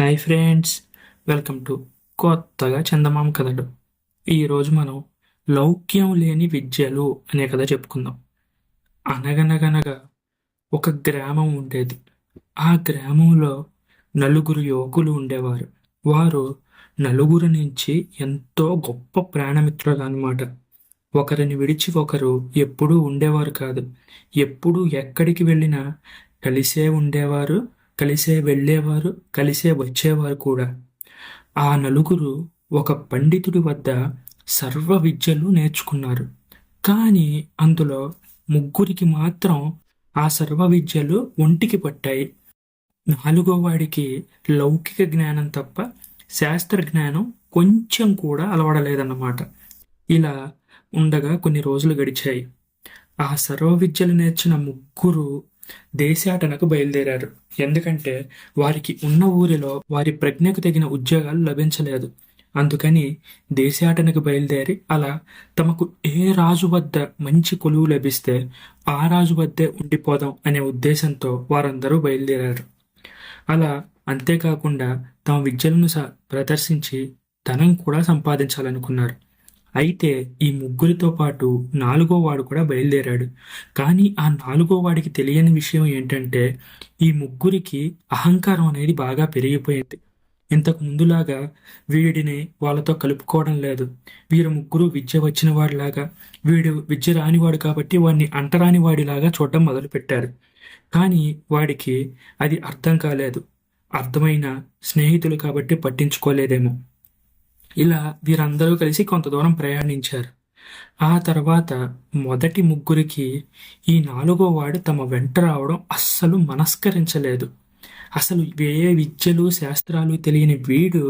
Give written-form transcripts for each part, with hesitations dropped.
Hi friends, welcome to కొత్తగా చందమామ కథలు. ఈరోజు మనం లౌక్యం లేని విద్యలు అనే కథ చెప్పుకుందాం. అనగనగనగా ఒక గ్రామం ఉండేది. ఆ గ్రామంలో నలుగురు యువకులు ఉండేవారు. వారు నలుగురు నుంచి ఎంతో గొప్ప ప్రాణమిత్రులు అన్నమాట. ఒకరిని విడిచి ఒకరు ఎప్పుడూ ఉండేవారు కాదు. ఎప్పుడూ ఎక్కడికి వెళ్ళినా కలిసే ఉండేవారు, కలిసే వెళ్ళేవారు, కలిసే వచ్చేవారు కూడా. ఆ నలుగురు ఒక పండితుడి వద్ద సర్వ విద్యలు నేర్చుకున్నారు. కానీ అందులో ముగ్గురికి మాత్రం ఆ సర్వ విద్యలు ఒంటికి పట్టాయి. నాలుగో వాడికి లౌకిక జ్ఞానం తప్ప శాస్త్ర జ్ఞానం కొంచెం కూడా అలవడలేదన్నమాట. ఇలా ఉండగా కొన్ని రోజులు గడిచాయి. ఆ సర్వ విద్యలు నేర్చిన ముగ్గురు దేశాటనకు బయలుదేరారు. ఎందుకంటే వారికి ఉన్న ఊరిలో వారి ప్రజ్ఞకు తగిన ఉద్యోగాలు లభించలేదు. అందుకని దేశాటనకు బయలుదేరి అలా తమకు ఏ రాజు వద్ద మంచి కొలువు లభిస్తే ఆ రాజు వద్దే ఉండిపోదాం అనే ఉద్దేశంతో వారందరూ బయలుదేరారు. అలా అంతేకాకుండా తమ విద్యలను ప్రదర్శించి ధనం కూడా సంపాదించాలనుకున్నారు. అయితే ఈ ముగ్గురితో పాటు నాలుగో వాడు కూడా బయలుదేరాడు. కానీ ఆ నాలుగో వాడికి తెలియని విషయం ఏంటంటే ఈ ముగ్గురికి అహంకారం అనేది బాగా పెరిగిపోయింది. ఇంతకు ముందులాగా వీడిని వాళ్ళతో కలుపుకోవడం లేదు. వీరు ముగ్గురు విద్య వచ్చిన వాడిలాగా, వీడు విద్య రానివాడు కాబట్టి వాడిని అంటరాని వాడిలాగా చూడడం మొదలుపెట్టారు. కానీ వాడికి అది అర్థం కాలేదు. అర్థమైన స్నేహితులు కాబట్టి పట్టించుకోలేదేమో. ఇలా వీరందరూ కలిసి కొంత దూరం ప్రయాణించారు. ఆ తర్వాత మొదటి ముగ్గురికి ఈ నాలుగో వాడు తమ వెంట రావడం అస్సలు మనస్కరించలేదు. అసలు ఏ విద్యలు శాస్త్రాలు తెలియని వీడు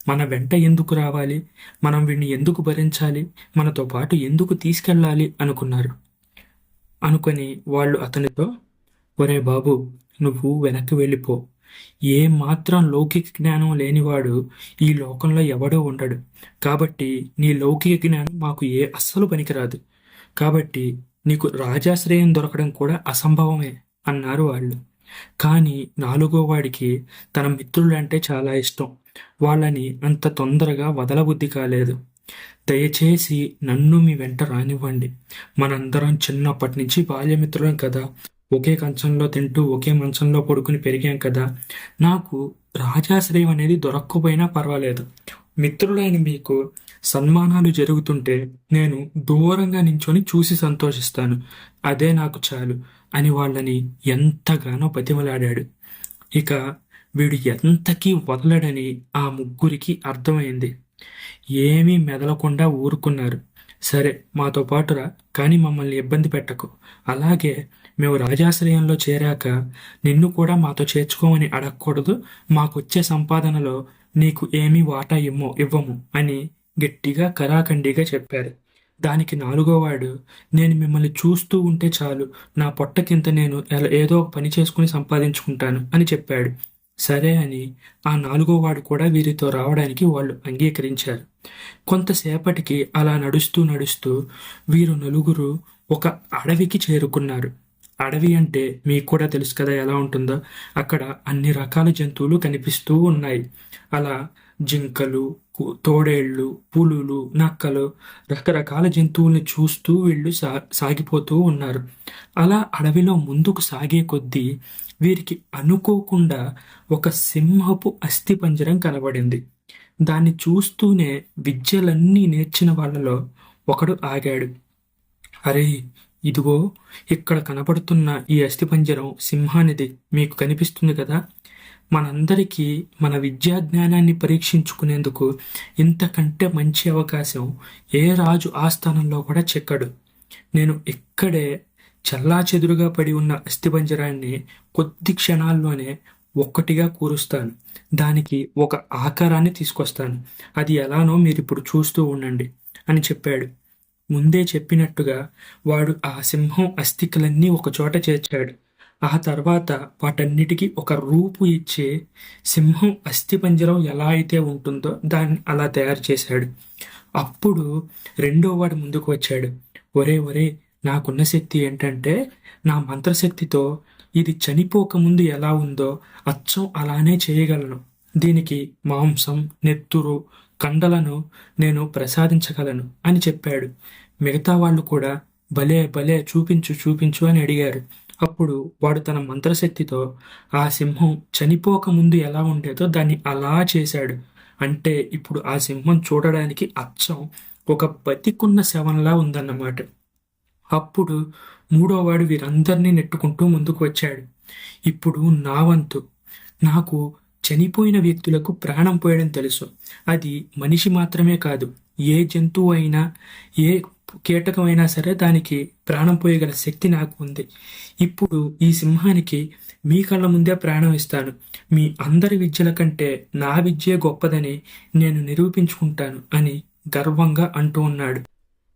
మన వెంట ఎందుకు రావాలి, మనం వీడిని ఎందుకు భరించాలి, మనతో పాటు ఎందుకు తీసుకెళ్ళాలి అనుకున్నారు. అనుకొని వాళ్ళు అతనితో, ఒరే బాబు, నువ్వు వెనక్కి వెళ్ళిపో. ఏ మాత్రం లౌకిక జ్ఞానం లేనివాడు ఈ లోకంలో ఎవడో ఉండడు. కాబట్టి నీ లౌకిక జ్ఞానం మాకు అస్సలు పనికిరాదు. కాబట్టి నీకు రాజాశ్రయం దొరకడం కూడా అసంభవమే అన్నారు వాళ్ళు. కానీ నాలుగో వాడికి తన మిత్రులంటే చాలా ఇష్టం. వాళ్ళని అంత తొందరగా వదలబుద్ధి కాలేదు. దయచేసి నన్ను మీ వెంట రానివ్వండి. మనందరం చిన్నప్పటి నుంచి బాల్యమిత్రులం కదా, ఒకే కంచంలో తింటూ ఒకే మంచంలో పడుకుని పెరిగాం కదా. నాకు రాజాశ్రయం అనేది దొరక్కపోయినా పర్వాలేదు. మిత్రులైన మీకు సన్మానాలు జరుగుతుంటే నేను దూరంగా నించొని చూసి సంతోషిస్తాను. అదే నాకు చాలు అని వాళ్ళని ఎంతగానో బతిమలాడాడు. ఇక వీడు ఎంతకీ వదలడని ఆ ముగ్గురికి అర్థమైంది. ఏమీ మెదలకుండా ఊరుకున్నారు. సరే, మాతో పాటురా, కానీ మమ్మల్ని ఇబ్బంది పెట్టకు. అలాగే మేము రాజాశ్రయంలో చేరాక నిన్ను కూడా మాతో చేర్చుకోమని అడగకూడదు. మాకొచ్చే సంపాదనలో నీకు ఏమీ వాటా ఇవ్వము అని గట్టిగా కరాఖండిగా చెప్పారు. దానికి నాలుగోవాడు, నేను మిమ్మల్ని చూస్తూ ఉంటే చాలు, నా పొట్టకింత నేను ఏదో ఒక పని చేసుకుని సంపాదించుకుంటాను అని చెప్పాడు. సరే అని ఆ నాలుగోవాడు కూడా వీరితో రావడానికి వాళ్ళు అంగీకరించారు. కొంతసేపటికి అలా నడుస్తూ నడుస్తూ వీరు నలుగురు ఒక అడవికి చేరుకున్నారు. అడవి అంటే మీకు కూడా తెలుసు కదా ఎలా ఉంటుందో. అక్కడ అన్ని రకాల జంతువులు కనిపిస్తూ ఉన్నాయి. అలా జింకలు, తోడేళ్ళు, పులులు, నక్కలు, రకరకాల జంతువుల్ని చూస్తూ వీళ్ళు సాగిపోతూ ఉన్నారు. అలా అడవిలో ముందుకు సాగే కొద్దీ వీరికి అనుకోకుండా ఒక సింహపు అస్థిపంజరం కనబడింది. దాన్ని చూస్తూనే విద్యలన్నీ నేర్చిన వాళ్ళలో ఒకడు ఆగాడు. అరే, ఇదిగో ఇక్కడ కనబడుతున్న ఈ అస్థిపంజరం సింహానిది. మీకు కనిపిస్తుంది కదా. మనందరికీ మన విద్యా జ్ఞానాన్ని పరీక్షించుకునేందుకు ఇంతకంటే మంచి అవకాశం ఏ రాజు ఆస్థానంలో కూడా చెక్కడు. నేను ఇక్కడే చెల్లాచెదురుగా పడి ఉన్న అస్థిపంజరాన్ని కొద్ది క్షణాల్లోనే ఒక్కటిగా కూరుస్తాను. దానికి ఒక ఆకారాన్ని తీసుకొస్తాను. అది ఎలానో మీరిప్పుడు చూస్తూ ఉండండి అని చెప్పాడు. ముందే చెప్పినట్టుగా వాడు ఆ సింహం అస్థికలన్నీ ఒకచోట చేర్చాడు. ఆ తర్వాత వాటన్నిటికీ ఒక రూపు ఇచ్చి సింహం అస్థిపంజరం ఎలా అయితే ఉంటుందో దాన్ని అలా తయారు చేశాడు. అప్పుడు రెండో వాడు ముందుకు వచ్చాడు. ఒరే ఒరే, నాకున్న శక్తి ఏంటంటే నా మంత్రశక్తితో ఇది చనిపోకముందు ఎలా ఉందో అచ్చం అలానే చేయగలను. దీనికి మాంసం, నెత్తురు, కండలను నేను ప్రసాదించగలను అని చెప్పాడు. మిగతా వాళ్ళు కూడా భలే భలే చూపించు చూపించు అని అడిగారు. అప్పుడు వాడు తన మంత్రశక్తితో ఆ సింహం చనిపోకముందు ఎలా ఉండేదో దాన్ని అలా చేశాడు. అంటే ఇప్పుడు ఆ సింహం చూడడానికి అచ్చం ఒక బతికున్న శవంలా ఉందన్నమాట. అప్పుడు మూడోవాడు వీరందరినీ నెట్టుకుంటూ ముందుకు వచ్చాడు. ఇప్పుడు నా వంతు. నాకు చనిపోయిన వ్యక్తులకు ప్రాణం పోయడం తెలుసు. అది మనిషి మాత్రమే కాదు, ఏ జంతువు అయినా, ఏ కీటకమైనా సరే దానికి ప్రాణం పోయగల శక్తి నాకు ఉంది. ఇప్పుడు ఈ సింహానికి మీ కళ్ళ ముందే ప్రాణం ఇస్తాను. మీ అందరి విద్యల కంటే నా విద్యే గొప్పదని నేను నిరూపించుకుంటాను అని గర్వంగా అంటూ ఉన్నాడు.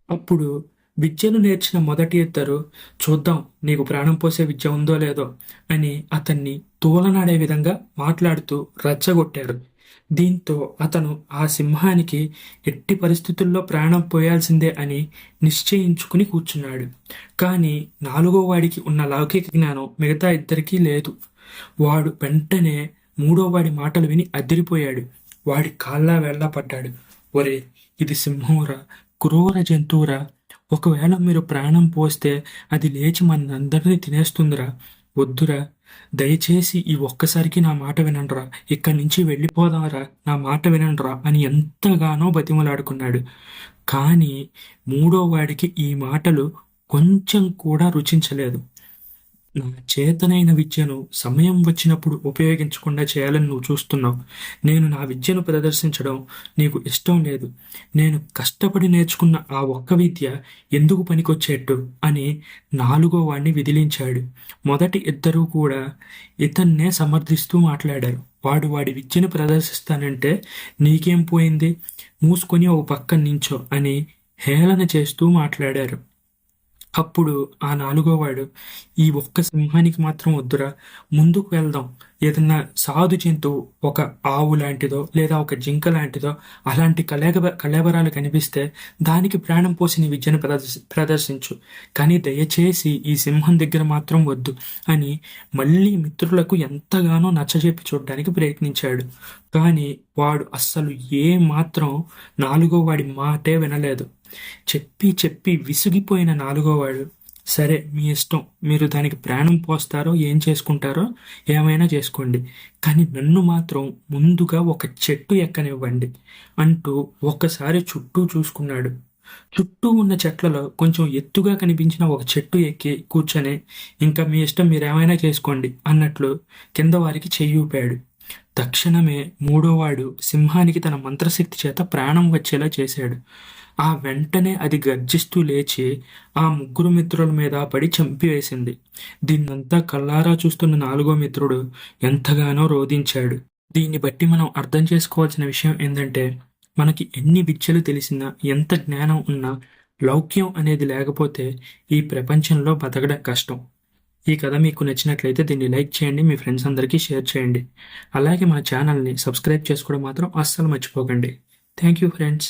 అప్పుడు విద్యను నేర్చిన మొదటి ఇద్దరు, చూద్దాం నీకు ప్రాణం పోసే విద్య ఉందో లేదో అని అతన్ని తూలనాడే విధంగా మాట్లాడుతూ రెచ్చగొట్టారు. దీంతో అతను ఆ సింహానికి ఎట్టి పరిస్థితుల్లో ప్రాణం పోయాల్సిందే అని నిశ్చయించుకుని కూర్చున్నాడు. కానీ నాలుగో వాడికి ఉన్న లౌకిక జ్ఞానం మిగతా ఇద్దరికీ లేదు. వాడు వెంటనే మూడో వాడి మాటలు విని అదిరిపోయాడు. వాడి కాళ్ళ వేళ్ళ పడ్డాడు. ఒరే, ఇది సింహంరా, క్రూర జంతువురా. ఒకవేళ మీరు ప్రాణం పోస్తే అది లేచి మనందరినీ తినేస్తుందిరా. వద్దురా, దయచేసి ఈ ఒక్కసారికి నా మాట వినండ్రా, ఇక్కడి నుంచి వెళ్ళిపోదాంరా, నా మాట వినండ్రా అని ఎంతగానో బతిమలాడుకున్నాడు. కానీ మూడో వాడికి ఈ మాటలు కొంచెం కూడా రుచించలేదు. నా చేతనైన విద్యను సమయం వచ్చినప్పుడు ఉపయోగించకుండా చేయాలని నువ్వు చూస్తున్నావు. నేను నా విద్యను ప్రదర్శించడం నీకు ఇష్టం లేదు. నేను కష్టపడి నేర్చుకున్న ఆ ఒక్క విద్య ఎందుకు పనికొచ్చేట్టు అని నాలుగో వాడిని విదిలించాడు. మొదటి ఇద్దరూ కూడా ఇతన్నే సమర్థిస్తూ మాట్లాడారు. వాడి విద్యను ప్రదర్శిస్తానంటే నీకేం పోయింది, మూసుకొని ఓ పక్కన నించో అని హేళన చేస్తూ మాట్లాడారు. అప్పుడు ఆ నాలుగోవాడు, ఈ ఒక్క సింహానికి మాత్రం వద్దురా, ముందుకు వెళ్దాం. ఏదన్నా సాధు జంతువు, ఒక ఆవు లాంటిదో లేదా ఒక జింక లాంటిదో అలాంటి కళేబరాలు కనిపిస్తే దానికి ప్రాణం పోసిన విద్యను ప్రదర్శించు. కానీ దయచేసి ఈ సింహం దగ్గర మాత్రం వద్దు అని మళ్ళీ మిత్రులకు ఎంతగానో నచ్చజెప్పి చూడడానికి ప్రయత్నించాడు. కానీ వాడు అస్సలు ఏ మాత్రం నాలుగో వాడి మాటే వినలేదు. చెప్పి చెప్పి విసిగిపోయిన నాలుగోవాడు, సరే మీ ఇష్టం, మీరు దానికి ప్రాణం పోస్తారో ఏం చేసుకుంటారో ఏమైనా చేసుకోండి, కానీ నన్ను మాత్రం ముందుగా ఒక చెట్టు ఎక్కనివ్వండి అంటూ ఒక్కసారి చుట్టూ చూసుకున్నాడు. చుట్టూ ఉన్న చెట్లలో కొంచెం ఎత్తుగా కనిపించిన ఒక చెట్టు ఎక్కి కూర్చొని, ఇంకా మీ ఇష్టం, మీరేమైనా చేసుకోండి అన్నట్లు కింద వారికి చెయ్యి ఊపాడు. తక్షణమే మూడోవాడు సింహానికి తన మంత్రశక్తి చేత ప్రాణం వచ్చేలా చేశాడు. ఆ వెంటనే అది గర్జిస్తూ లేచి ఆ ముగ్గురు మిత్రుల మీద పడి చంపివేసింది. దీన్నంతా కళ్ళారా చూస్తున్న నాలుగో మిత్రుడు ఎంతగానో రోధించాడు. దీన్ని బట్టి మనం అర్థం చేసుకోవాల్సిన విషయం ఏంటంటే, మనకి ఎన్ని విద్యలు తెలిసినా, ఎంత జ్ఞానం ఉన్నా, లౌక్యం అనేది లేకపోతే ఈ ప్రపంచంలో బతకడం కష్టం. ఈ కథ మీకు నచ్చినట్లయితే దీన్ని లైక్ చేయండి, మీ ఫ్రెండ్స్ అందరికీ షేర్ చేయండి. అలాగే మా ఛానల్ని సబ్స్క్రైబ్ చేసుకోవడం మాత్రం అస్సలు మర్చిపోకండి. Thank you friends.